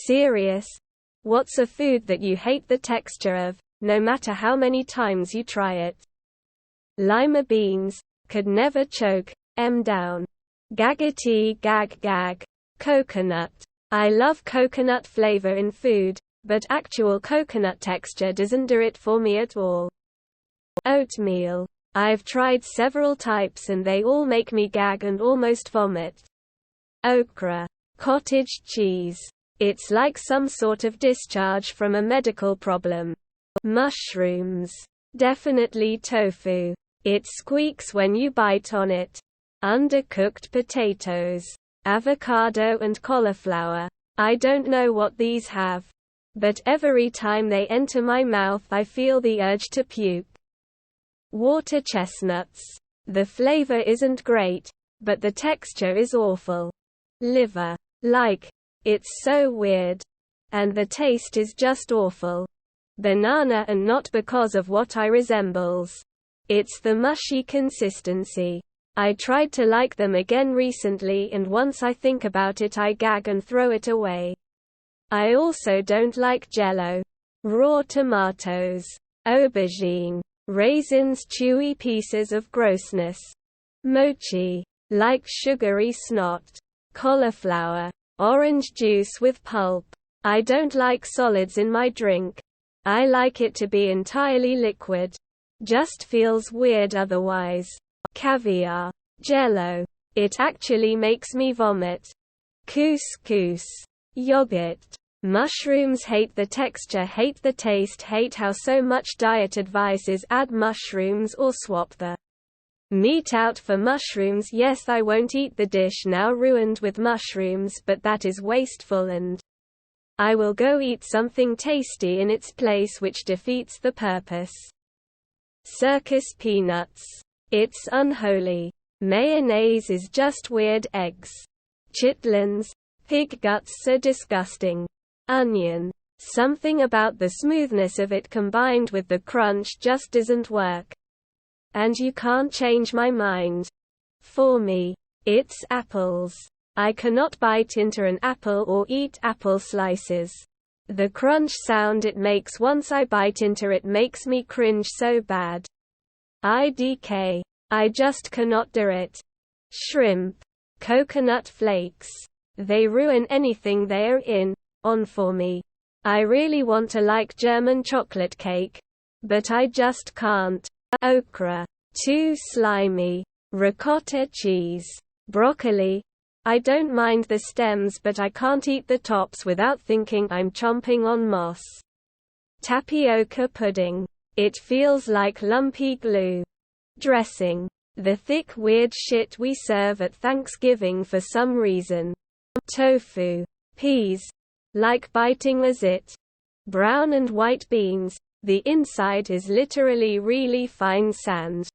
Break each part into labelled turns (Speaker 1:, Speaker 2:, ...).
Speaker 1: Serious? What's a food that you hate the texture of, no matter how many times you try it? Lima beans. Could never choke 'em down. Gaggity gag gag. Coconut. I love coconut flavor in food, but actual coconut texture doesn't do it for me at all. Oatmeal. I've tried several types and they all make me gag and almost vomit. Okra. Cottage cheese. It's like some sort of discharge from a medical problem. Mushrooms. Definitely tofu. It squeaks when you bite on it. Undercooked potatoes. Avocado and cauliflower. I don't know what these have, but every time they enter my mouth I feel the urge to puke. Water chestnuts. The flavor isn't great, but the texture is awful. Liver. Like, it's so weird. And the taste is just awful. Banana, and not because of what I resembles. It's the mushy consistency. I tried to like them again recently and once I think about it I gag and throw it away. I also don't like Jell-O. Raw tomatoes. Aubergine. Raisins, chewy pieces of grossness. Mochi. Like sugary snot. Cauliflower. Orange juice with pulp. I don't like solids in my drink. I like it to be entirely liquid. Just feels weird otherwise. Caviar. Jell-O. It actually makes me vomit. Couscous. Yogurt. Mushrooms. Hate the texture, hate the taste, hate how so much diet advice is add mushrooms or swap the meat out for mushrooms. Yes, I won't eat the dish now ruined with mushrooms, but that is wasteful and I will go eat something tasty in its place which defeats the purpose. Circus peanuts. It's unholy. Mayonnaise is just weird. Eggs. Chitlins. Pig guts are disgusting. Onion. Something about the smoothness of it combined with the crunch just doesn't work. And you can't change my mind. For me, it's apples. I cannot bite into an apple or eat apple slices. The crunch sound it makes once I bite into it makes me cringe so bad. IDK. I just cannot do it. Shrimp. Coconut flakes. They ruin anything they are on for me. I really want to like German chocolate cake, but I just can't. Okra. Too slimy. Ricotta cheese. Broccoli. I don't mind the stems but I can't eat the tops without thinking I'm chomping on moss. Tapioca pudding. It feels like lumpy glue. Dressing. The thick weird shit we serve at Thanksgiving for some reason. Tofu. Peas. Like biting a zit. Brown and white beans. The inside is literally really fine sand.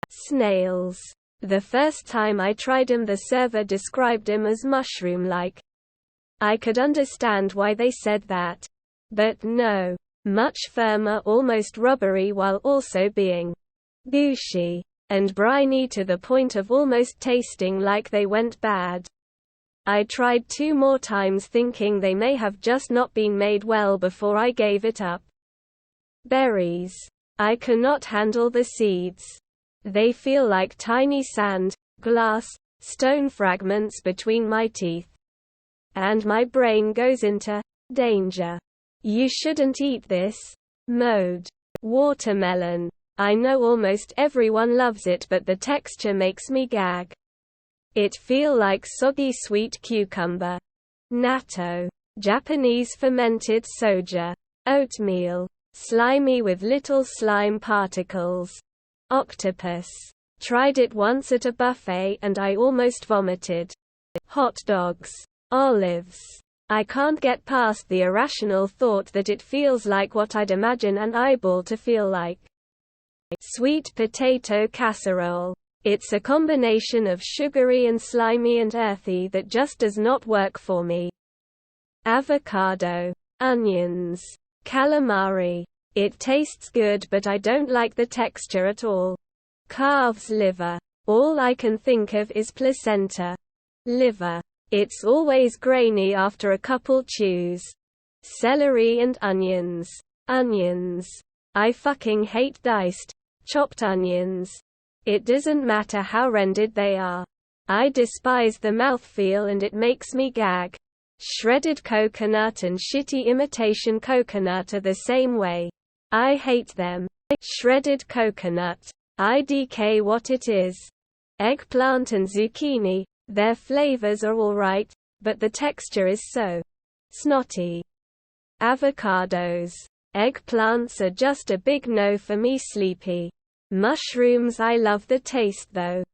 Speaker 1: Snails. The first time I tried them the server described them as mushroom-like. I could understand why they said that. But no. Much firmer, almost rubbery while also being gushy and briny to the point of almost tasting like they went bad. I tried 2 more times thinking they may have just not been made well before I gave it up. Berries. I cannot handle the seeds. They feel like tiny sand, glass, stone fragments between my teeth. And my brain goes into danger. You shouldn't eat this mode. Watermelon. I know almost everyone loves it but the texture makes me gag. It feel like soggy sweet cucumber. Natto. Japanese fermented soja. Oatmeal. Slimy with little slime particles. Octopus. Tried it once at a buffet and I almost vomited. Hot dogs. Olives. I can't get past the irrational thought that it feels like what I'd imagine an eyeball to feel like. Sweet potato casserole. It's a combination of sugary and slimy and earthy that just does not work for me. Avocado. Onions. Calamari. It tastes good but I don't like the texture at all. Calf's liver. All I can think of is placenta. Liver. It's always grainy after a couple chews. Celery and onions. Onions. I fucking hate diced, chopped onions. It doesn't matter how rendered they are. I despise the mouthfeel and it makes me gag. Shredded coconut and shitty imitation coconut are the same way. I hate them. Shredded coconut. IDK what it is. Eggplant and zucchini, their flavors are alright, but the texture is so snotty. Avocados. Eggplants are just a big no for me. Sleepy. Mushrooms. I love the taste though.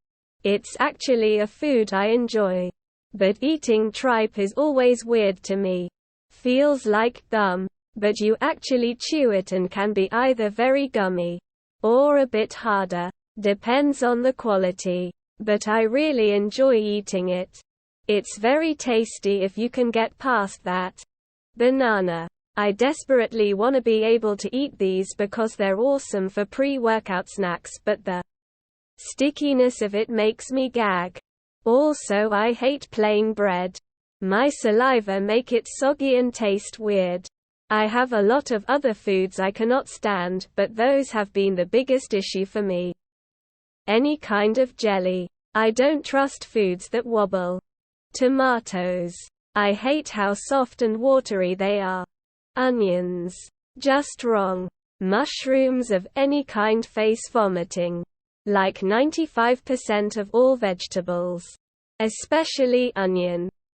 Speaker 1: It's actually a food I enjoy. But eating tripe is always weird to me. Feels like gum, but you actually chew it and can be either very gummy or a bit harder. Depends on the quality. But I really enjoy eating it. It's very tasty if you can get past that. Banana. I desperately want to be able to eat these because they're awesome for pre-workout snacks, but the stickiness of it makes me gag. Also, I hate plain bread. My saliva make it soggy and taste weird. I have a lot of other foods I cannot stand, but those have been the biggest issue for me. Any kind of jelly. I don't trust foods that wobble. Tomatoes. I hate how soft and watery they are. Onions. Just wrong. Mushrooms of any kind. Face vomiting. Like 95% of all vegetables. Especially onion.